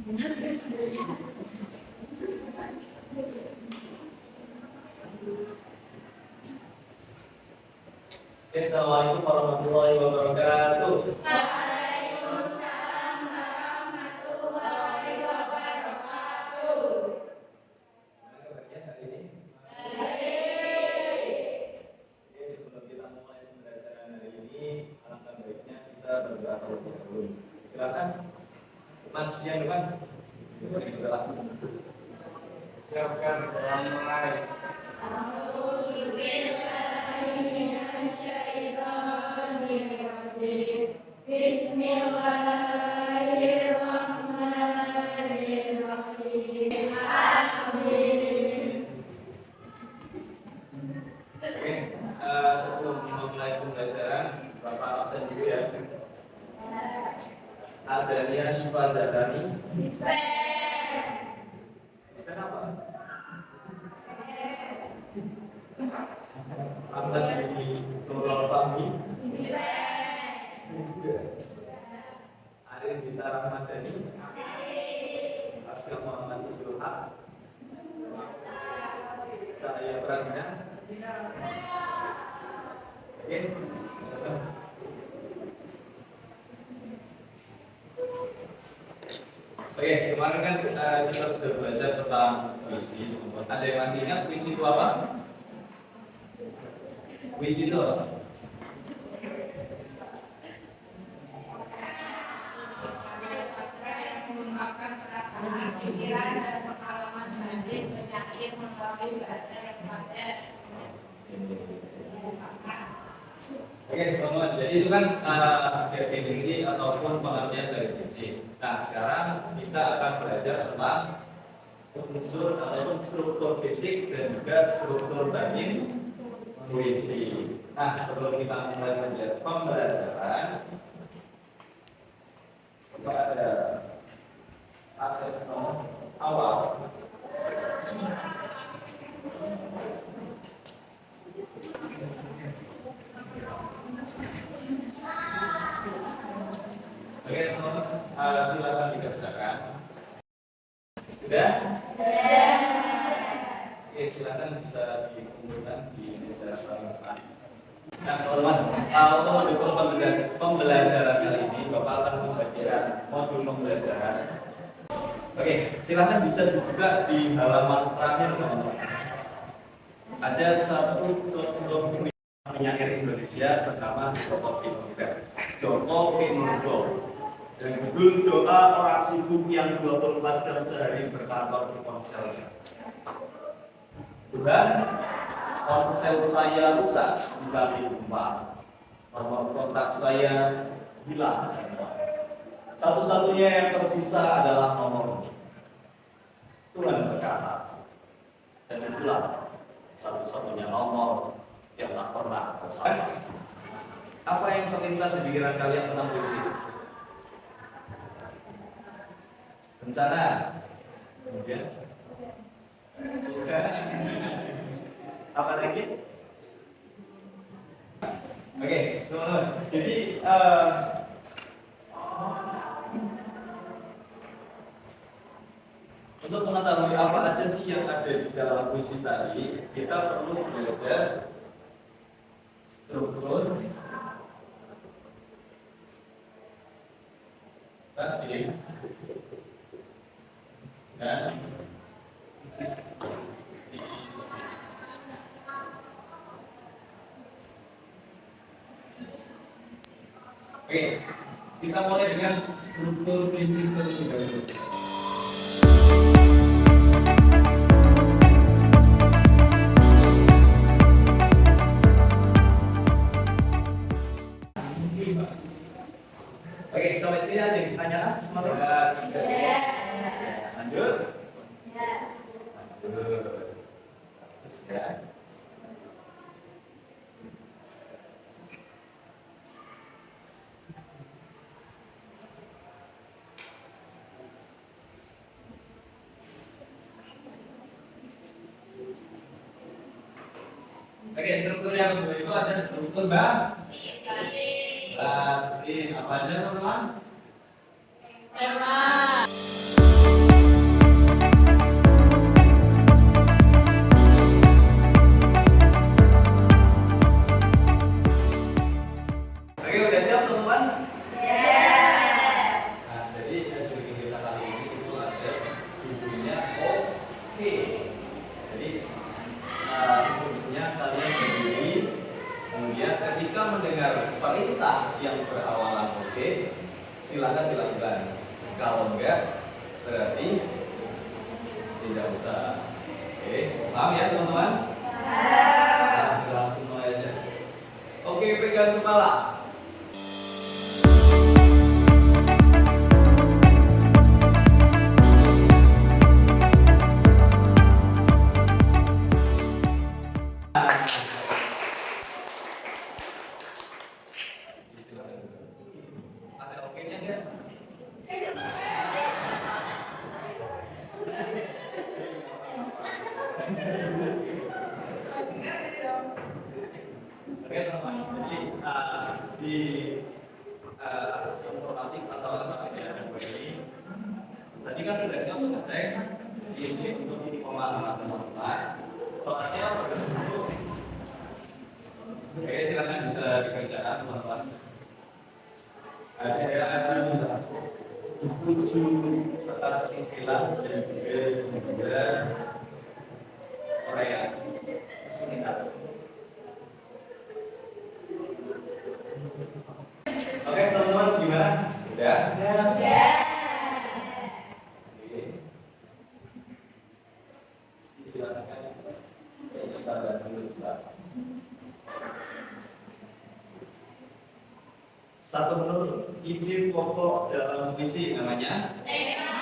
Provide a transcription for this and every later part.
Assalamualaikum warahmatullahi wabarakatuh. Waalaikumsalam warahmatullahi wabarakatuh. Gimana kabarnya hari ini? Baik. Oke, sebelum kita mulai pembelajaran hari ini, alangkah baiknya kita berdoa terlebih dahulu. Silakan, Mas yang depan. Silakan mulai. A'udzu billahi minasyaitonir rajim. Bismillahirrahmanirrahim. Amin. Oke, sebelum memulai pembelajaran, Bapak absen dulu ya. Adania Syifa Zadani. Kenapa? Ahmad Sidi Nurul Fahmi. Arif Dita Ramadhani. Aska Muhammad Zulhaq. Cahaya Pragna. Oke. Oke, kemarin kan kita sudah belajar tentang puisi. Ada yang masih ingat puisi itu apa? Puisi itu apa? Sastra yang mengungkapkan perasaan, pikiran dan pengalaman batin penyakit melalui bahasa yang padat. Oke, teman-teman. Jadi itu kan definisi ataupun pengertian dari puisi. Nah, sekarang kita akan belajar tentang unsur ataupun struktur fisik dan juga struktur batin puisi. Nah, sebelum kita mulai pembelajaran, kita ada asesmen awal. Oke, teman-teman, silakan dikerjakan. Sudah? Oke, silakan bisa dikumpulkan di meja paling depan. Nah, teman-teman, untuk mendukung pembelajaran kali ini, Bapak akan membagikan modul pembelajaran. Oke, silakan bisa dibuka di halaman terakhir, teman-teman. Ada satu contoh penyair Indonesia bernama Joko Pinurbo. Joko Pinurbo. Dan judul doa orang sibuk yang 24 jam sehari berkantor di ponselnya. Tuhan, ponsel saya rusak di kali gempa. Nomor kontak saya hilang semua. Satu-satunya yang tersisa adalah nomor. Tuhan berkata, dan itulah satu-satunya nomor yang tak pernah bersama. Apa yang terlintas di pikiran kalian tentang puisi? Bencana, kemudian apa lagi? Oke, teman-teman. Jadi untuk mengetahui apa aja sih yang ada di dalam puisi tadi, kita perlu belajar struktur batin dan puisi. Oke, kita mulai dengan struktur puisi terlebih dahulu. Oke, sampai sini ada yang ditanyakan, teman-teman? Ya. Lanjut. Ya. Lanjut. Terus ya. Oke, struktur yang kedua itu ada struktur batin. Apa aja, teman-teman? Tema. Kalau enggak, berarti tidak usah. Oke, paham ya teman-teman? Nah, kita langsung mulai aja. Oke, pegang kepala. Ada oke-nya enggak? Oke teman-teman, jadi di asas informatif atau asas ini tadi kan sudah kita ngecek ini untuk pemahaman teman-teman. Soalnya pada dulu, oke silakan bisa dikerjakan teman-teman. Ada tujuh istilah dan juga Korea singkat. Oke teman-teman, gimana? Udah? Udah. Oke. Silakan. Kita bahas dulu. Satu menurut ide pokok dalam puisi namanya tema.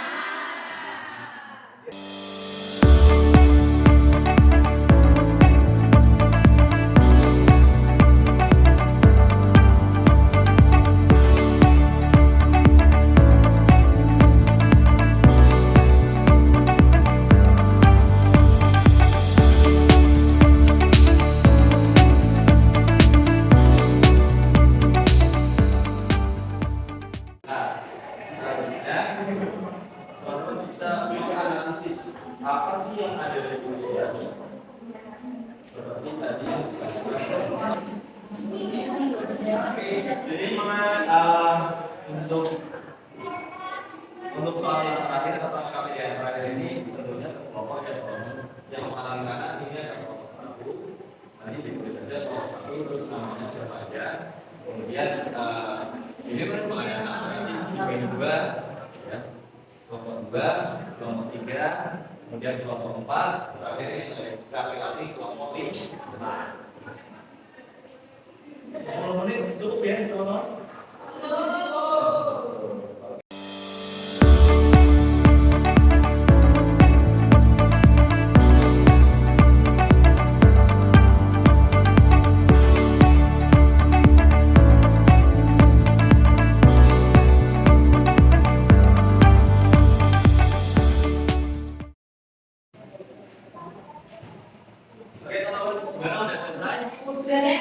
Teman-teman bisa menganalisis apa sih yang ada di puisi ini. Seperti tadi yang oke, jadi untuk soal yang terakhir atau KPI yang terakhir ini tentunya kelompok yang paling kanan ini ada kelompok satu. Nanti ditulis saja kelompok satu terus namanya siapa aja. Kemudian ini kan pengadaan nanti dibagi dua. Kelompok 2, kelompok 3, kemudian kelompok 4, terakhir ini kali-kali kelompok 5. 10 menit cukup ya teman-teman? Oke teman-teman, gimana udah selesai? Udah.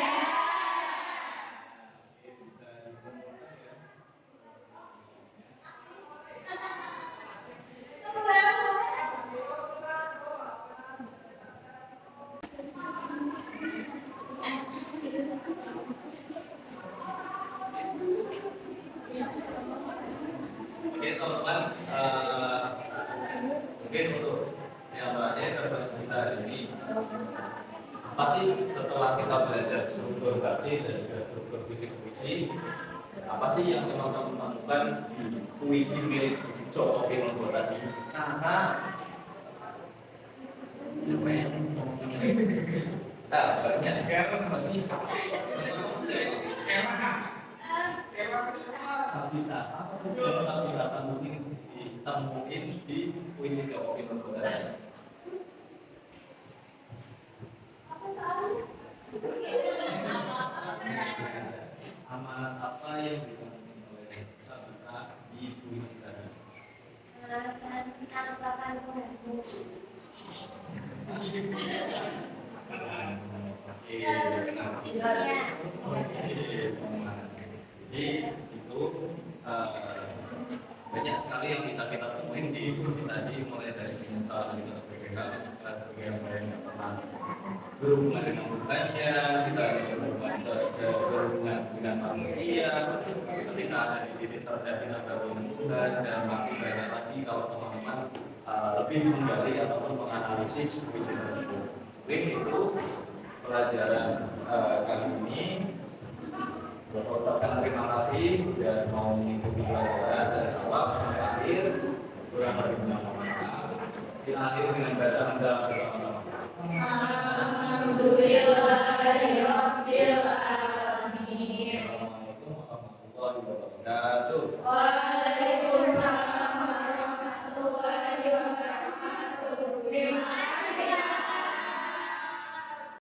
Oke teman-teman, mungkin untuk yang terakhir referensi kita hari ini apa sih setelah kita belajar struktur batin dan juga struktur puisi, apa sih yang teman-teman temukan di puisi milik Joko Pinurbo tadi? Karena banyak sekarang masih Sabita, apa sih yang Sabita mungkin ditemuin di puisi Joko Pinurbo tadi? Amanat apa yang ditemukan oleh Sabita di puisi tadi? Jadi itu banyak sekali yang bisa kita temuin di puisi tadi, mulai dari penyesalan kita sebagai kita sebagai yang yang pernah berhubungan dengan Tuhannya, kita berhubungan dengan manusia, ketika ada di titik terendah kita berhubungan dengan Tuhan, dan masih banyak lagi kalau teman-teman lebih menggali ataupun menganalisis puisi tersebut. Mungkin itu pelajaran kali ini. Bapak ucapkan terima kasih dan mau mengikuti pelajaran dan jawab sampai akhir, kurang lebih maaf. Diakhiri dengan bacaan mendalam bersama-sama. Alhamdulillahirabbil alamin. Assalamualaikum warahmatullahi wabarakatuh.